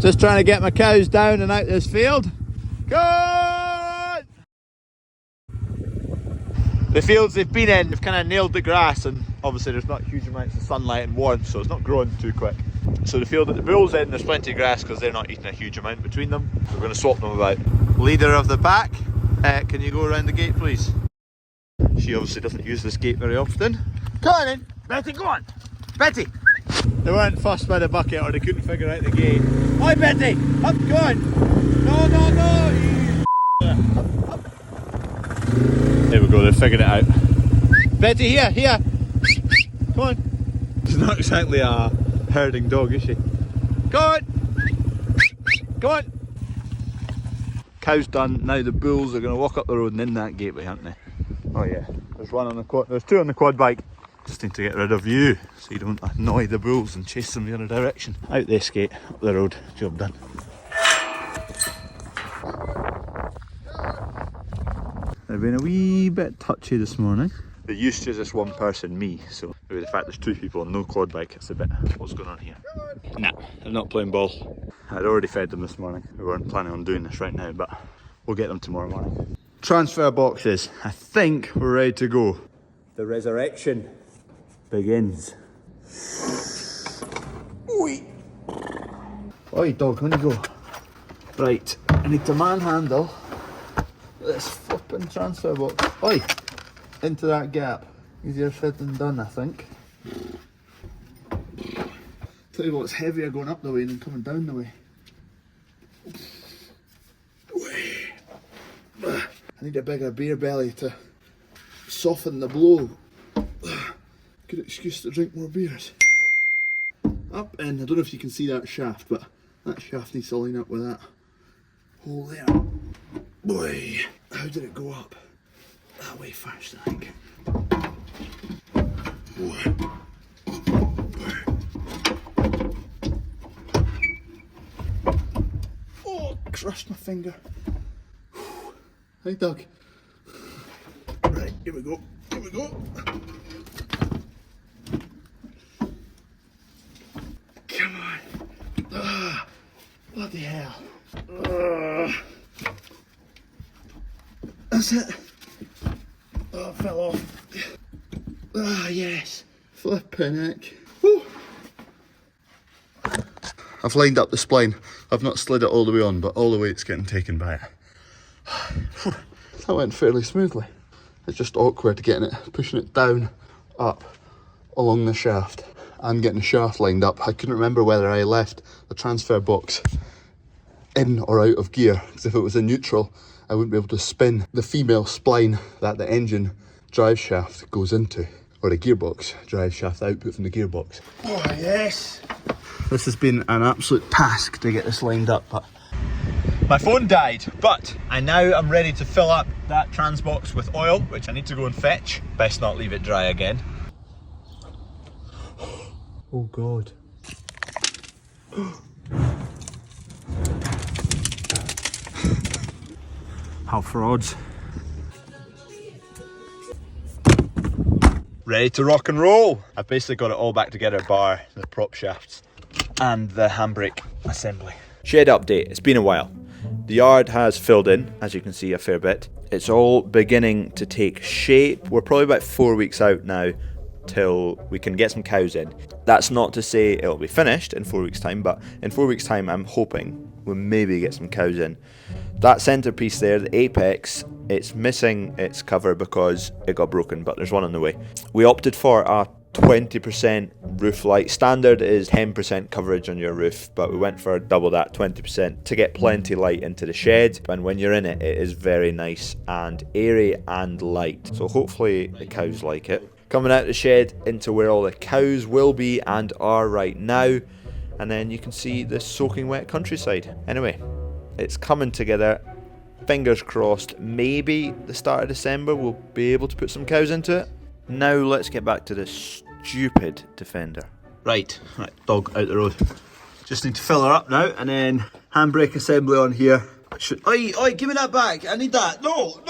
Just trying to get my cows down and out this field. Go on! The fields they've been in, they've kind of nailed the grass, and obviously there's not huge amounts of sunlight and warmth, so it's not growing too quick. So the field that the bull's in, there's plenty of grass because they're not eating a huge amount between them. We're going to swap them about. Leader of the pack, can you go around the gate please? She obviously doesn't use this gate very often. Go on in, Betty, go on! Betty! They weren't fussed by the bucket, or they couldn't figure out the gate. Oi Betty! Up, go on! No, no, no! Up. There we go, they figured it out. Betty, here, here! Come on! She's not exactly a herding dog, is she? Go on! Go on! Cow's done, now the bulls are going to walk up the road and in that gateway, aren't they? Oh yeah, there's one on the quad, there's two on the quad bike. Just need to get rid of you so you don't annoy the bulls and chase them the other direction. Out this gate, up the road, job done. They've been a wee bit touchy this morning. They're used to just one person, me, so maybe the fact there's two people and no quad bike, it's a bit, what's going on here? Nah, they're not playing ball. I'd already fed them this morning. We weren't planning on doing this right now, but we'll get them tomorrow morning. Transfer boxes, I think we're ready to go. The resurrection begins. Oi! Oi dog, on you go. Right, I need to manhandle this flipping transfer box. Oi! Into that gap. Easier said than done, I think. Tell you what, it's heavier going up the way than coming down the way. I need a bigger beer belly to soften the blow. Good excuse to drink more beers. Up in, I don't know if you can see that shaft, but that shaft needs to line up with that hole there. Boy, how did it go up? That way first, I think. Oh, crushed my finger. Hey Doug. Right, here we go. Here we go. Come on. Bloody hell. That's it. Oh, it fell off. Yes. Flipping heck. Woo. I've lined up the spline. I've not slid it all the way on, but all the way it's getting taken by it. That went fairly smoothly. It's just awkward getting it, pushing it down, up, along the shaft, and getting the shaft lined up. I couldn't remember whether I left the transfer box in or out of gear, because if it was in neutral, I wouldn't be able to spin the female spline that the engine drive shaft goes into, or the gearbox drive shaft output from the gearbox. Oh yes! This has been an absolute task to get this lined up, but my phone died, but I now am ready to fill up that trans box with oil, which I need to go and fetch. Best not leave it dry again. Oh God. How frauds. Ready to rock and roll. I've basically got it all back together, bar the prop shafts and the handbrake assembly. Shed update, it's been a while. The yard has filled in, as you can see, a fair bit. It's all beginning to take shape. We're probably about 4 weeks out now till we can get some cows in. That's not to say it'll be finished in 4 weeks' time, but in 4 weeks' time I'm hoping we'll maybe get some cows in. That centerpiece there, the apex, it's missing its cover because it got broken, but there's one on the way. We opted for a 20% roof light. Standard is 10% coverage on your roof, but we went for double that, 20%, to get plenty light into the shed. And when you're in it, it is very nice and airy and light. So hopefully the cows like it. Coming out of the shed into where all the cows will be and are right now. And then you can see the soaking wet countryside. Anyway, it's coming together. Fingers crossed, maybe the start of December we'll be able to put some cows into it. Now let's get back to this stupid Defender. Right, dog out the road. Just need to fill her up now, and then handbrake assembly on here. Oi, give me that back. I need that. No.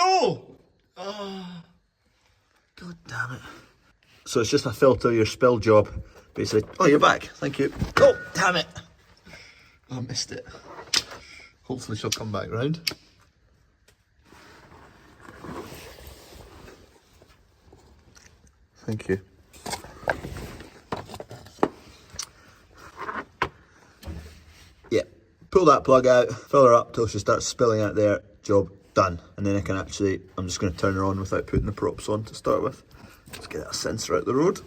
Oh, God damn it. So it's just a filter your spill job, basically. Oh, you're back. Thank you. Oh, damn it. I missed it. Hopefully she'll come back round. Thank you. Yeah, pull that plug out, fill her up till she starts spilling out there, job done. And then I can actually, I'm just going to turn her on without putting the props on to start with. Let's get that sensor out the road.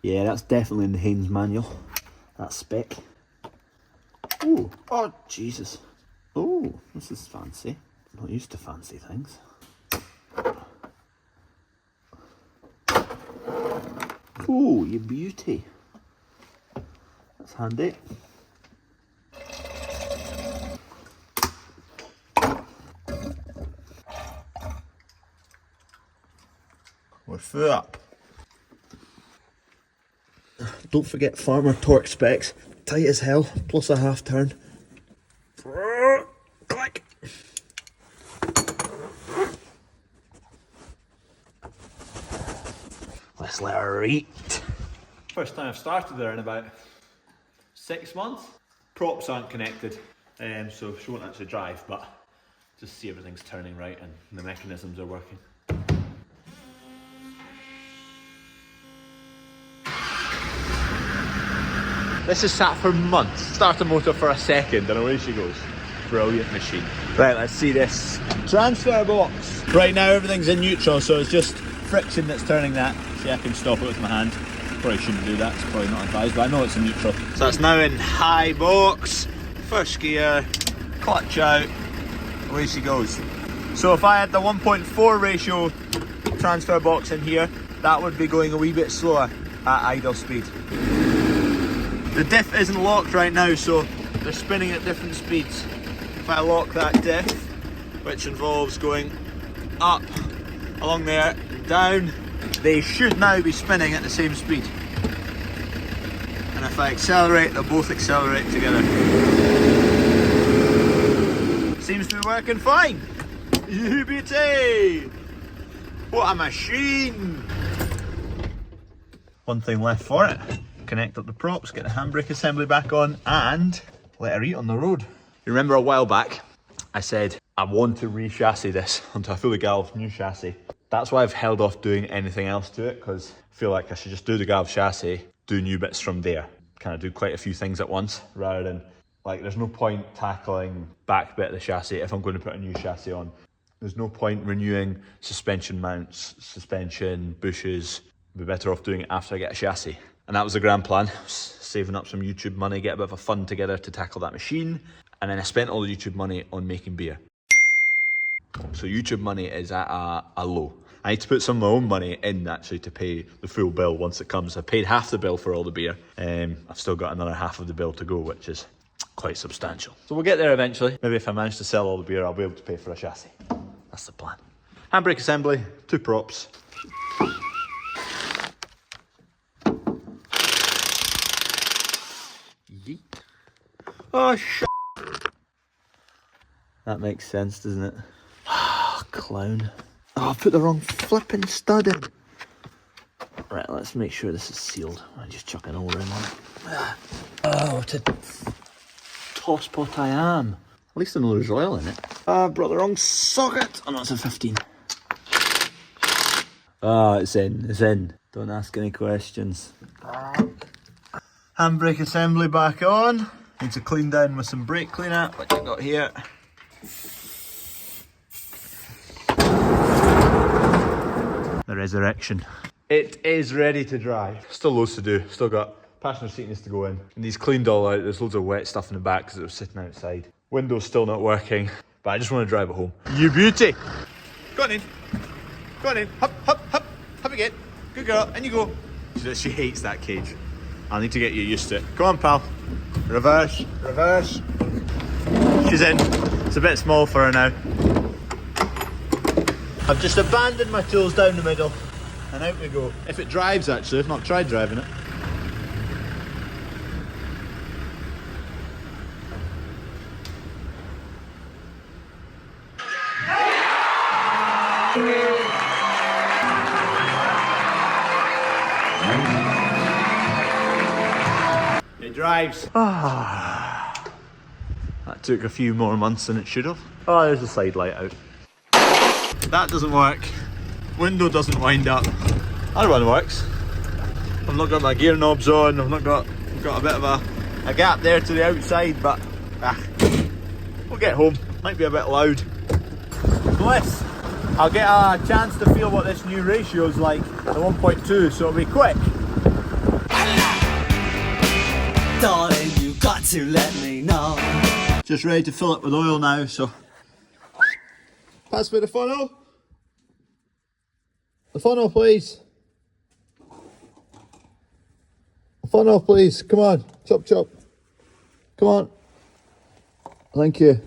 Yeah, that's definitely in the Haynes manual, that spec. Ooh, oh Jesus. Oh, this is fancy. I'm not used to fancy things. Ooh, you beauty. That's handy. We're full up. Don't forget farmer torque specs. Tight as hell, plus a half turn. Click. Let's let her eat. First time I've started there in about 6 months. Props aren't connected, so she won't actually drive, but just see everything's turning right and the mechanisms are working. This has sat for months. Start the motor for a second and away she goes. Brilliant machine. Right, let's see this transfer box. Right now everything's in neutral, so it's just friction that's turning that. See, I can stop it with my hand. Probably shouldn't do that, it's probably not advised, but I know it's in neutral. So it's now in high box, first gear, clutch out, away she goes. So if I had the 1.4 ratio transfer box in here, that would be going a wee bit slower at idle speed. The diff isn't locked right now, so they're spinning at different speeds. If I lock that diff, which involves going up along there and down, they should now be spinning at the same speed. And if I accelerate, they'll both accelerate together. Seems to be working fine. You beauty! What a machine! One thing left for it. Connect up the props, get the handbrake assembly back on, and let her eat on the road. You remember a while back, I said I want to re-chassis this onto a fully galved new chassis. That's why I've held off doing anything else to it, because I feel like I should just do the galved chassis, do new bits from there. Kind of do quite a few things at once, rather than, like, there's no point tackling back bit of the chassis if I'm going to put a new chassis on. There's no point renewing suspension mounts, suspension, bushes. I'd be better off doing it after I get a chassis. And that was the grand plan, saving up some YouTube money, get a bit of a fund together to tackle that machine. And then I spent all the YouTube money on making beer. So YouTube money is at a low. I need to put some of my own money in actually to pay the full bill once it comes. I paid half the bill for all the beer. I've still got another half of the bill to go, which is quite substantial. So we'll get there eventually. Maybe if I manage to sell all the beer, I'll be able to pay for a chassis. That's the plan. Handbrake assembly, 2 props. Yeet. Oh, shit. That makes sense, doesn't it? Oh, clown. Oh, I put the wrong flipping stud in. Right, let's make sure this is sealed. I just chuck an O-ring on it. Oh, what a tosspot I am. At least I know there's oil in it. I brought the wrong socket. Oh no, it's a 15. Ah, it's in. Don't ask any questions. Handbrake assembly back on. Need to clean down with some brake cleaner, which I got here. The Resurrection. It is ready to drive. Still loads to do. Still got passenger seat needs to go in. And these cleaned all out. There's loads of wet stuff in the back because it was sitting outside. Window's still not working, but I just want to drive it home. You beauty! Go on in. Go on in. Hop, hop, hop. Hop again. Good girl. And you go. She hates that cage. I'll need to get you used to it. Come on, pal. Reverse. Reverse. She's in. It's a bit small for her now. I've just abandoned my tools down the middle. And out we go. If it drives, actually. I've not tried driving it. drives. Ah, that took a few more months than it should have. Oh, there's the side light out. That doesn't work. Window doesn't wind up. Other one works. I've not got my gear knobs on. I've got a bit of a gap there to the outside, but we'll get home. Might be a bit loud. Bliss. I'll get a chance to feel what this new ratio is like, the 1.2, so it'll be quick. Darling, you got to let me know. Just ready to fill it with oil now, so pass me the funnel. The funnel, please. The funnel, please. Come on. Chop, chop. Come on. Thank you.